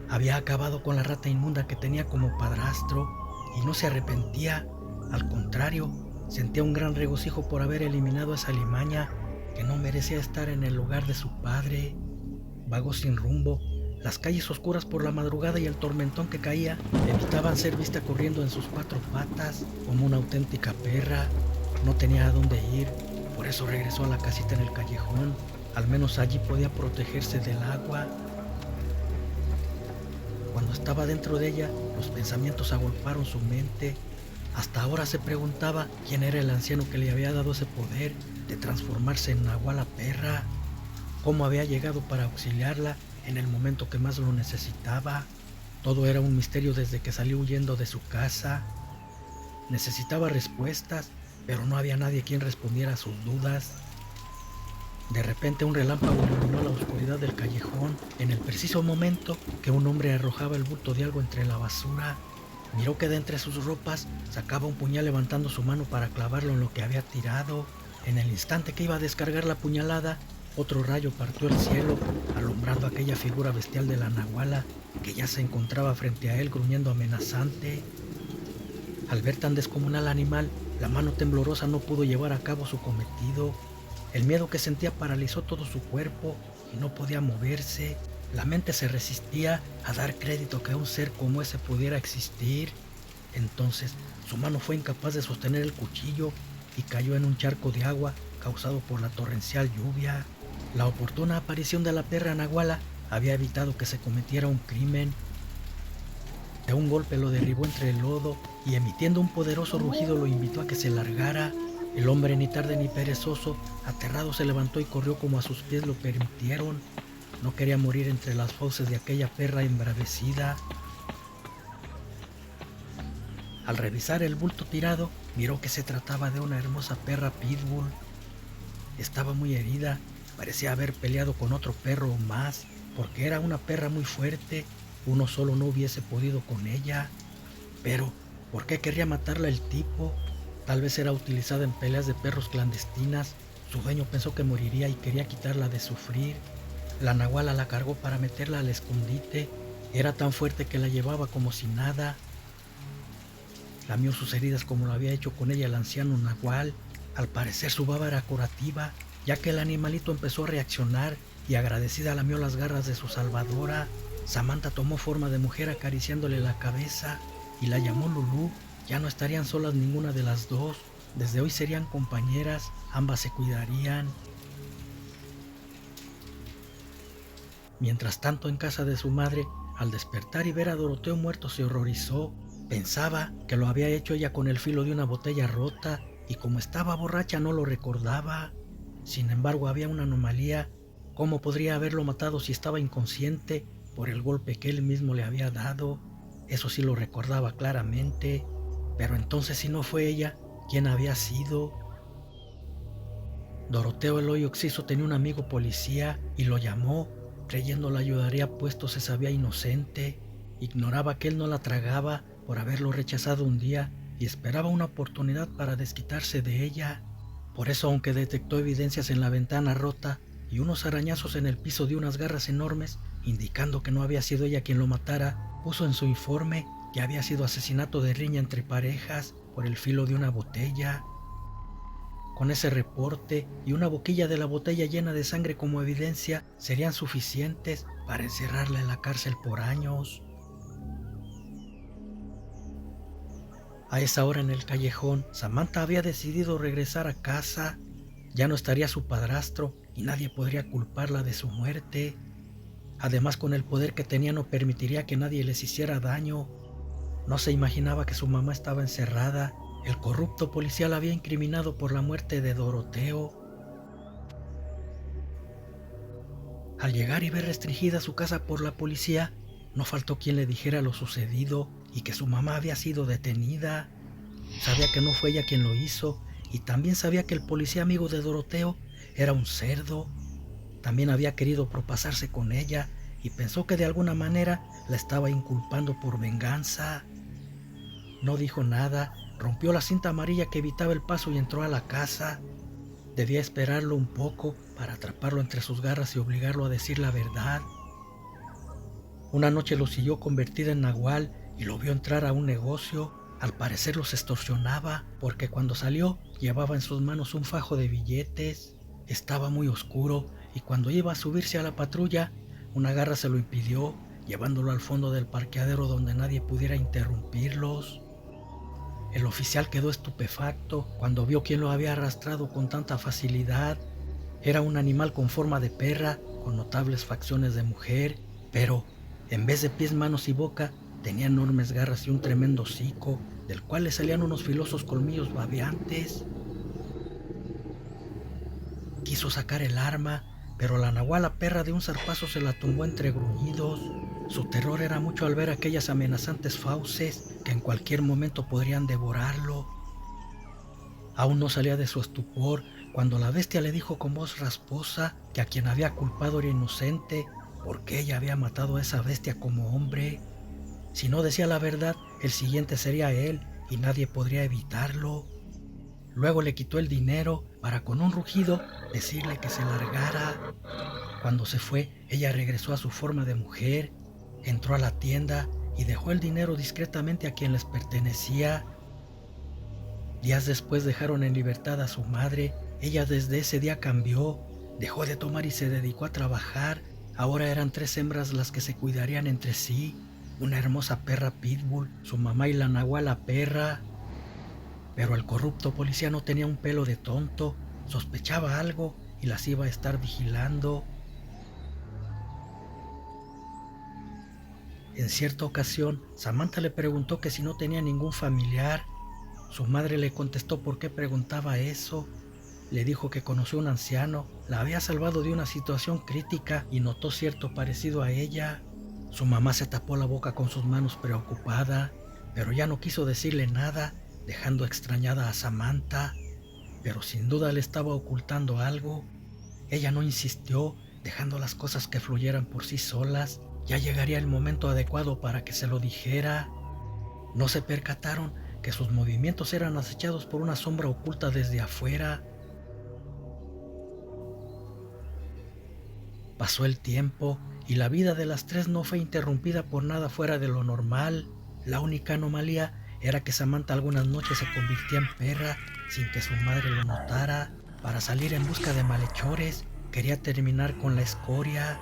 Había acabado con la rata inmunda que tenía como padrastro y no se arrepentía. Al contrario, sentía un gran regocijo por haber eliminado a esa alimaña que no merecía estar en el lugar de su padre. Vagó sin rumbo. Las calles oscuras por la madrugada y el tormentón que caía evitaban ser vista corriendo en sus cuatro patas como una auténtica perra. No tenía a dónde ir, por eso regresó a la casita en el callejón. Al menos allí podía protegerse del agua. Cuando estaba dentro de ella, los pensamientos agolparon su mente. Hasta ahora se preguntaba quién era el anciano que le había dado ese poder de transformarse en Nahuala perra. Cómo había llegado para auxiliarla en el momento que más lo necesitaba. Todo era un misterio desde que salió huyendo de su casa. Necesitaba respuestas, pero no había nadie quien respondiera a sus dudas. De repente un relámpago iluminó la oscuridad del callejón en el preciso momento que un hombre arrojaba el bulto de algo entre la basura. Miró que de entre sus ropas sacaba un puñal levantando su mano para clavarlo en lo que había tirado. En el instante que iba a descargar la puñalada, otro rayo partió el cielo, alumbrando aquella figura bestial de la nahuala que ya se encontraba frente a él gruñendo amenazante. Al ver tan descomunal animal, la mano temblorosa no pudo llevar a cabo su cometido. El miedo que sentía paralizó todo su cuerpo y no podía moverse. La mente se resistía a dar crédito que un ser como ese pudiera existir. Entonces, su mano fue incapaz de sostener el cuchillo y cayó en un charco de agua causado por la torrencial lluvia. La oportuna aparición de la perra nahuala había evitado que se cometiera un crimen. De un golpe lo derribó entre el lodo y emitiendo un poderoso rugido lo invitó a que se largara. El hombre, ni tarde ni perezoso, aterrado se levantó y corrió como a sus pies lo permitieron. No quería morir entre las fauces de aquella perra embravecida. Al revisar el bulto tirado, miró que se trataba de una hermosa perra pitbull. Estaba muy herida, parecía haber peleado con otro perro o más, porque era una perra muy fuerte. Uno solo no hubiese podido con ella. Pero, ¿por qué querría matarla el tipo? Tal vez era utilizada en peleas de perros clandestinas. Su dueño pensó que moriría y quería quitarla de sufrir. La nahuala la cargó para meterla al escondite. Era tan fuerte que la llevaba como si nada. Lamió sus heridas como lo había hecho con ella el anciano nahual. Al parecer su baba era curativa, ya que el animalito empezó a reaccionar y agradecida lamió las garras de su salvadora. Samantha tomó forma de mujer acariciándole la cabeza y la llamó Lulú. Ya no estarían solas ninguna de las dos. Desde hoy serían compañeras, ambas se cuidarían. Mientras tanto, en casa de su madre, al despertar y ver a Doroteo muerto, se horrorizó. Pensaba que lo había hecho ella con el filo de una botella rota y como estaba borracha no lo recordaba. Sin embargo, había una anomalía. ¿Cómo podría haberlo matado si estaba inconsciente por el golpe que él mismo le había dado? Eso sí lo recordaba claramente. Pero entonces, si no fue ella, ¿quién había sido? Doroteo Eloy Oxiso tenía un amigo policía y lo llamó, creyendo la ayudaría puesto se sabía inocente. Ignoraba que él no la tragaba por haberlo rechazado un día y esperaba una oportunidad para desquitarse de ella. Por eso, aunque detectó evidencias en la ventana rota y unos arañazos en el piso de unas garras enormes, indicando que no había sido ella quien lo matara, puso en su informe que había sido asesinato de riña entre parejas por el filo de una botella. Con ese reporte y una boquilla de la botella llena de sangre como evidencia serían suficientes para encerrarla en la cárcel por años. A esa hora en el callejón, Samantha había decidido regresar a casa. Ya no estaría su padrastro y nadie podría culparla de su muerte. Además, con el poder que tenía no permitiría que nadie les hiciera daño. No se imaginaba que su mamá estaba encerrada. El corrupto policía la había incriminado por la muerte de Doroteo. Al llegar y ver restringida su casa por la policía, no faltó quien le dijera lo sucedido y que su mamá había sido detenida. Sabía que no fue ella quien lo hizo y también sabía que el policía amigo de Doroteo era un cerdo. También había querido propasarse con ella y pensó que de alguna manera la estaba inculpando por venganza. No dijo nada, rompió la cinta amarilla que evitaba el paso y entró a la casa. Debía esperarlo un poco para atraparlo entre sus garras y obligarlo a decir la verdad. Una noche lo siguió convertida en nahual y lo vio entrar a un negocio. Al parecer los extorsionaba porque cuando salió llevaba en sus manos un fajo de billetes. Estaba muy oscuro y cuando iba a subirse a la patrulla, una garra se lo impidió, llevándolo al fondo del parqueadero donde nadie pudiera interrumpirlos. El oficial quedó estupefacto cuando vio quién lo había arrastrado con tanta facilidad. Era un animal con forma de perra, con notables facciones de mujer, pero en vez de pies, manos y boca, tenía enormes garras y un tremendo hocico, del cual le salían unos filosos colmillos babeantes. Quiso sacar el arma, pero la nahuala perra de un zarpazo se la tumbó entre gruñidos. Su terror era mucho al ver aquellas amenazantes fauces que en cualquier momento podrían devorarlo. Aún no salía de su estupor cuando la bestia le dijo con voz rasposa que a quien había culpado era inocente, porque ella había matado a esa bestia como hombre. Si no decía la verdad, el siguiente sería él y nadie podría evitarlo. Luego le quitó el dinero para con un rugido decirle que se largara. Cuando se fue, ella regresó a su forma de mujer, entró a la tienda y dejó el dinero discretamente a quien les pertenecía. Días después dejaron en libertad a su madre. Ella desde ese día cambió, dejó de tomar y se dedicó a trabajar. Ahora eran 3 hembras las que se cuidarían entre sí, una hermosa perra pitbull, su mamá y la nahuala perra. Pero el corrupto policía no tenía un pelo de tonto, sospechaba algo y las iba a estar vigilando. En cierta ocasión, Samantha le preguntó que si no tenía ningún familiar. Su madre le contestó por qué preguntaba eso. Le dijo que conoció a un anciano, la había salvado de una situación crítica y notó cierto parecido a ella. Su mamá se tapó la boca con sus manos preocupada, pero ya no quiso decirle nada, dejando extrañada a Samantha. Pero sin duda le estaba ocultando algo. Ella no insistió, dejando las cosas que fluyeran por sí solas. Ya llegaría el momento adecuado para que se lo dijera. No se percataron que sus movimientos eran acechados por una sombra oculta desde afuera. Pasó el tiempo y la vida de las 3 no fue interrumpida por nada fuera de lo normal. La única anomalía era que Samantha algunas noches se convertía en perra sin que su madre lo notara. Para salir en busca de malhechores, quería terminar con la escoria.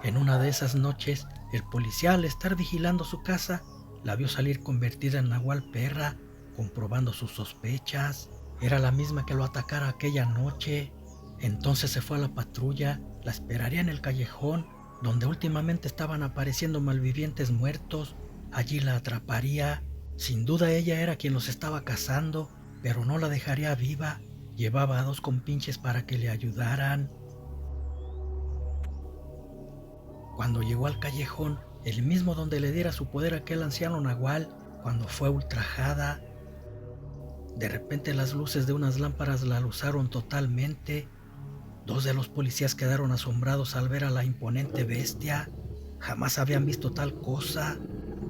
En una de esas noches, el policía, al estar vigilando su casa, la vio salir convertida en nahual perra, comprobando sus sospechas. Era la misma que lo atacara aquella noche. Entonces se fue a la patrulla, la esperaría en el callejón, donde últimamente estaban apareciendo malvivientes muertos. Allí la atraparía. Sin duda ella era quien los estaba cazando, pero no la dejaría viva. Llevaba a 2 compinches para que le ayudaran. Cuando llegó al callejón, el mismo donde le diera su poder a aquel anciano nahual, cuando fue ultrajada, de repente las luces de unas lámparas la aluzaron totalmente. 2 de los policías quedaron asombrados al ver a la imponente bestia. Jamás habían visto tal cosa.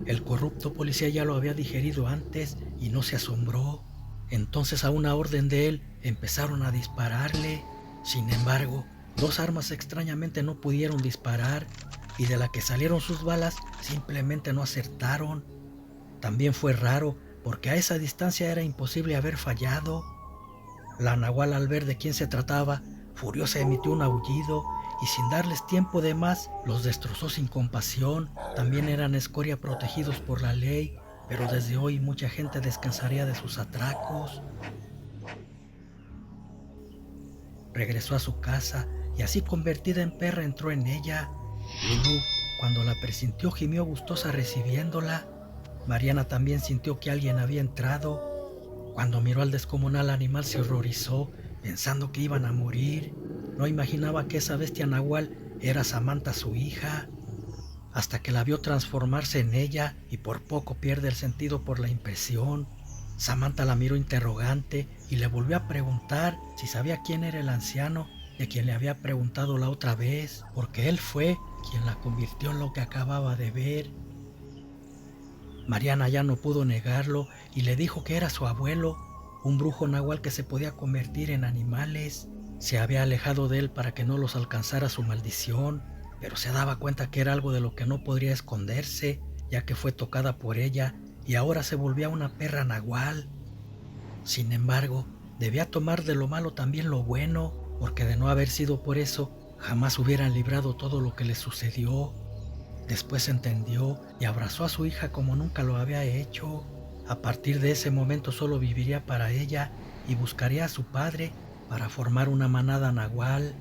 El corrupto policía ya lo había digerido antes y no se asombró. Entonces, a una orden de él, empezaron a dispararle. Sin embargo, 2 armas extrañamente no pudieron disparar y de la que salieron sus balas simplemente no acertaron. También fue raro porque a esa distancia era imposible haber fallado. La nahual, al ver de quién se trataba, furiosa emitió un aullido y sin darles tiempo de más, los destrozó sin compasión. También eran escoria protegidos por la ley, pero desde hoy mucha gente descansaría de sus atracos. Regresó a su casa y así convertida en perra entró en ella. Lulú, cuando la presintió, gimió gustosa recibiéndola. Mariana también sintió que alguien había entrado. Cuando miró al descomunal animal se horrorizó, pensando que iban a morir. No imaginaba que esa bestia nahual era Samantha, su hija, hasta que la vio transformarse en ella y por poco pierde el sentido por la impresión. Samantha la miró interrogante y le volvió a preguntar si sabía quién era el anciano de quien le había preguntado la otra vez, porque él fue quien la convirtió en lo que acababa de ver. Mariana ya no pudo negarlo y le dijo que era su abuelo, un brujo nahual que se podía convertir en animales. Se había alejado de él para que no los alcanzara su maldición. pero se daba cuenta que era algo de lo que no podría esconderse, ya que fue tocada por ella y ahora se volvía una perra nahual. Sin embargo, debía tomar de lo malo también lo bueno, porque de no haber sido por eso, jamás hubieran librado todo lo que les sucedió. Después entendió y abrazó a su hija como nunca lo había hecho. A partir de ese momento solo viviría para ella y buscaría a su padre para formar una manada nahual.